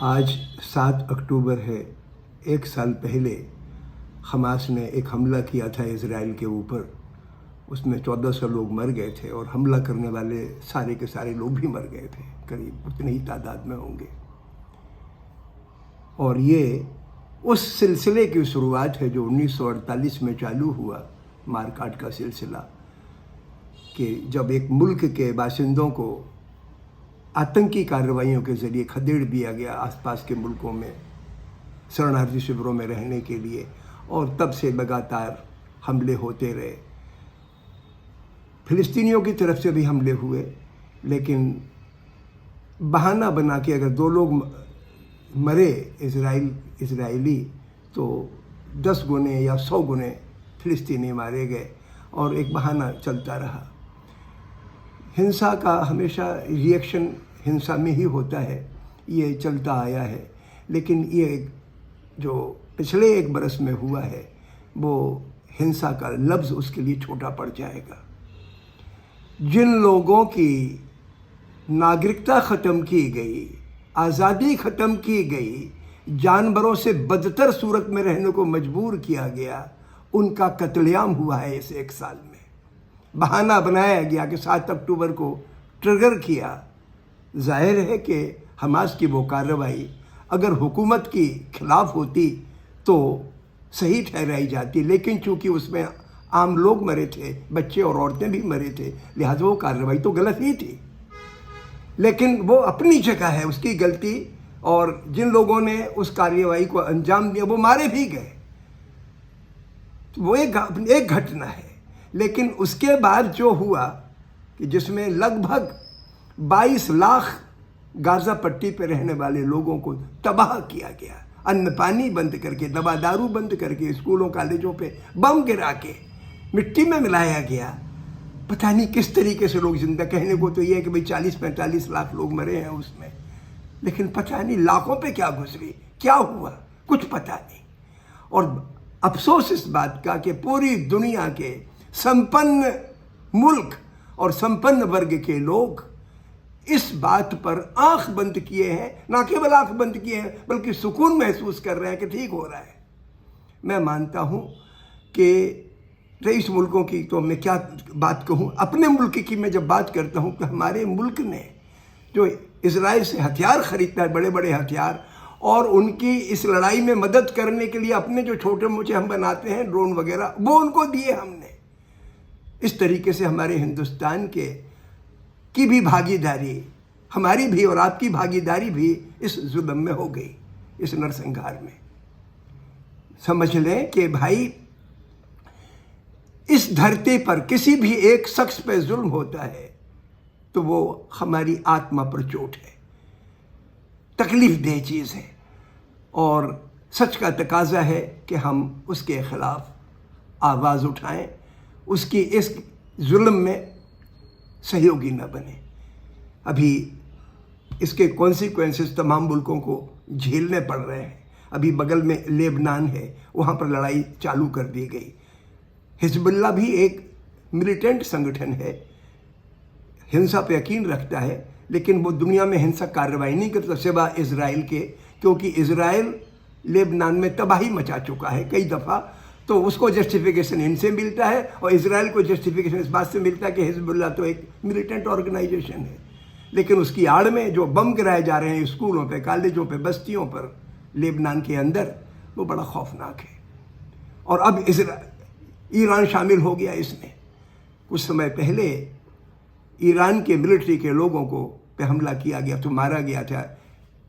آج 7 اکتوبر ہے۔ ایک سال پہلے حماس نے ایک حملہ کیا تھا اسرائیل کے اوپر۔ اس میں 1400 لوگ مر گئے تھے اور حملہ کرنے والے سارے کے سارے لوگ بھی مر گئے تھے، قریب اتنی ہی تعداد میں ہوں گے۔ اور یہ اس سلسلے کی شروعات ہے جو 1948 میں چالو ہوا، مار کاٹ کا سلسلہ، کہ جب ایک ملک کے باشندوں کو آتنکی کارروائیوں کے ذریعے کھدیڑ دیا گیا آس پاس کے ملکوں میں شرناردھی شبروں میں رہنے کے لیے، اور تب سے لگاتار حملے ہوتے رہے۔ فلسطینیوں کی طرف سے بھی حملے ہوئے، لیکن بہانہ بنا کے اگر 2 لوگ مرے اسرائیلی تو 10 گنے یا 100 گنے فلسطینی مارے گئے، اور ایک بہانہ چلتا رہا۔ ہنسا کا ہمیشہ ریئیکشن ہنسا میں ہی ہوتا ہے، یہ چلتا آیا ہے، لیکن یہ جو پچھلے 1 برس میں ہوا ہے وہ ہنسا کا لفظ اس کے لیے چھوٹا پڑ جائے گا۔ جن لوگوں کی ناگرکتا ختم کی گئی، آزادی ختم کی گئی، جانوروں سے بدتر صورت میں رہنے کو مجبور کیا گیا، ان کا قتل عام ہوا ہے اس 1 سال میں۔ بہانہ بنایا گیا کہ 7 اکتوبر کو ٹرگر کیا۔ ظاہر ہے کہ حماس کی وہ کارروائی اگر حکومت کی خلاف ہوتی تو صحیح ٹھہرائی جاتی، لیکن چونکہ اس میں عام لوگ مرے تھے، بچے اور عورتیں بھی مرے تھے، لہٰذا وہ کارروائی تو غلط ہی تھی۔ لیکن وہ اپنی جگہ ہے اس کی غلطی، اور جن لوگوں نے اس کارروائی کو انجام دیا وہ مارے بھی گئے، وہ ایک گھٹنا ہے۔ لیکن اس کے بعد جو ہوا کہ جس میں لگ بھگ 22 لاکھ غازہ پٹی پہ رہنے والے لوگوں کو تباہ کیا گیا، ان پانی بند کر کے، دوا دارو بند کر کے، اسکولوں کالجوں پہ بم گرا کے مٹی میں ملایا گیا۔ پتہ نہیں کس طریقے سے لوگ زندہ، کہنے کو تو یہ ہے کہ بھئی 40-45 لاکھ لوگ مرے ہیں اس میں، لیکن پتہ نہیں لاکھوں پہ کیا گزری، کیا ہوا، کچھ پتہ نہیں۔ اور افسوس اس بات کا کہ پوری دنیا کے سمپن ملک اور سمپن ورگ کے لوگ اس بات پر آنکھ بند کیے ہیں، نہ کیول آنکھ بند کیے ہیں بلکہ سکون محسوس کر رہے ہیں کہ ٹھیک ہو رہا ہے۔ میں مانتا ہوں کہ رئیس ملکوں کی تو میں کیا بات کہوں، اپنے ملک کی میں جب بات کرتا ہوں کہ ہمارے ملک نے جو اسرائیل سے ہتھیار خریدتا ہے، بڑے بڑے ہتھیار، اور ان کی اس لڑائی میں مدد کرنے کے لیے اپنے جو چھوٹے موٹے ہم بناتے ہیں ڈرون وغیرہ، وہ ان کو دیے ہم نے۔ اس طریقے سے ہمارے ہندوستان کی بھی بھاگیداری، ہماری بھی اور آپ کی بھاگیداری بھی اس ظلم میں ہو گئی، اس نرسنگھار میں۔ سمجھ لیں کہ بھائی اس دھرتی پر کسی بھی ایک شخص پہ ظلم ہوتا ہے تو وہ ہماری آتما پر چوٹ ہے، تکلیف دہ چیز ہے، اور سچ کا تقاضا ہے کہ ہم اس کے خلاف آواز اٹھائیں، اس کی اس ظلم میں سہیوگی نہ بنے۔ ابھی اس کے کانسیکوینسز تمام ملکوں کو جھیلنے پڑ رہے ہیں۔ ابھی بغل میں لیبنان ہے، وہاں پر لڑائی چالو کر دی گئی۔ حزب اللہ بھی ایک ملیٹنٹ سنگٹھن ہے، ہنسا پہ یقین رکھتا ہے، لیکن وہ دنیا میں ہنسک کارروائی نہیں کرتا سوا اسرائیل کے، کیونکہ اسرائیل لیبنان میں تباہی مچا چکا ہے کئی دفعہ، تو اس کو جسٹیفیکیشن ان سے ملتا ہے، اور اسرائیل کو جسٹیفیکیشن اس بات سے ملتا ہے کہ حزب اللہ تو ایک ملیٹنٹ آرگنائزیشن ہے۔ لیکن اس کی آڑ میں جو بم گرائے جا رہے ہیں اسکولوں پہ، کالجوں پہ، بستیوں پر لیبنان کے اندر، وہ بڑا خوفناک ہے۔ اور اب ایران شامل ہو گیا اس میں۔ کچھ سمے پہلے ایران کے ملٹری کے لوگوں کو پہ حملہ کیا گیا تو مارا گیا تھا،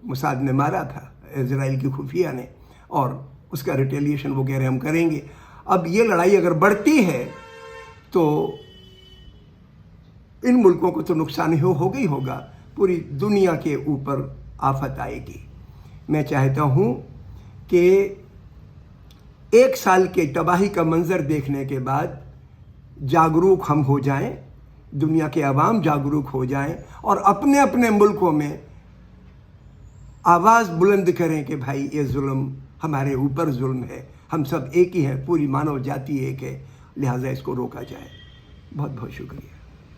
موساد نے مارا تھا، اسرائیل کی خفیہ نے، اور اس کا ریٹیلیشن وغیرہ ہم کریں گے۔ اب یہ لڑائی اگر بڑھتی ہے تو ان ملکوں کو تو نقصان ہوگا ہی ہوگا، پوری دنیا کے اوپر آفت آئے گی۔ میں چاہتا ہوں کہ 1 سال کے تباہی کا منظر دیکھنے کے بعد جاگروک ہم ہو جائیں، دنیا کے عوام جاگروک ہو جائیں، اور اپنے اپنے ملکوں میں آواز بلند کریں کہ بھائی یہ ظلم ہمارے اوپر ظلم ہے، ہم سب ایک ہی ہیں، پوری مانو جاتی ایک ہے، لہٰذا اس کو روکا جائے۔ بہت بہت شکریہ۔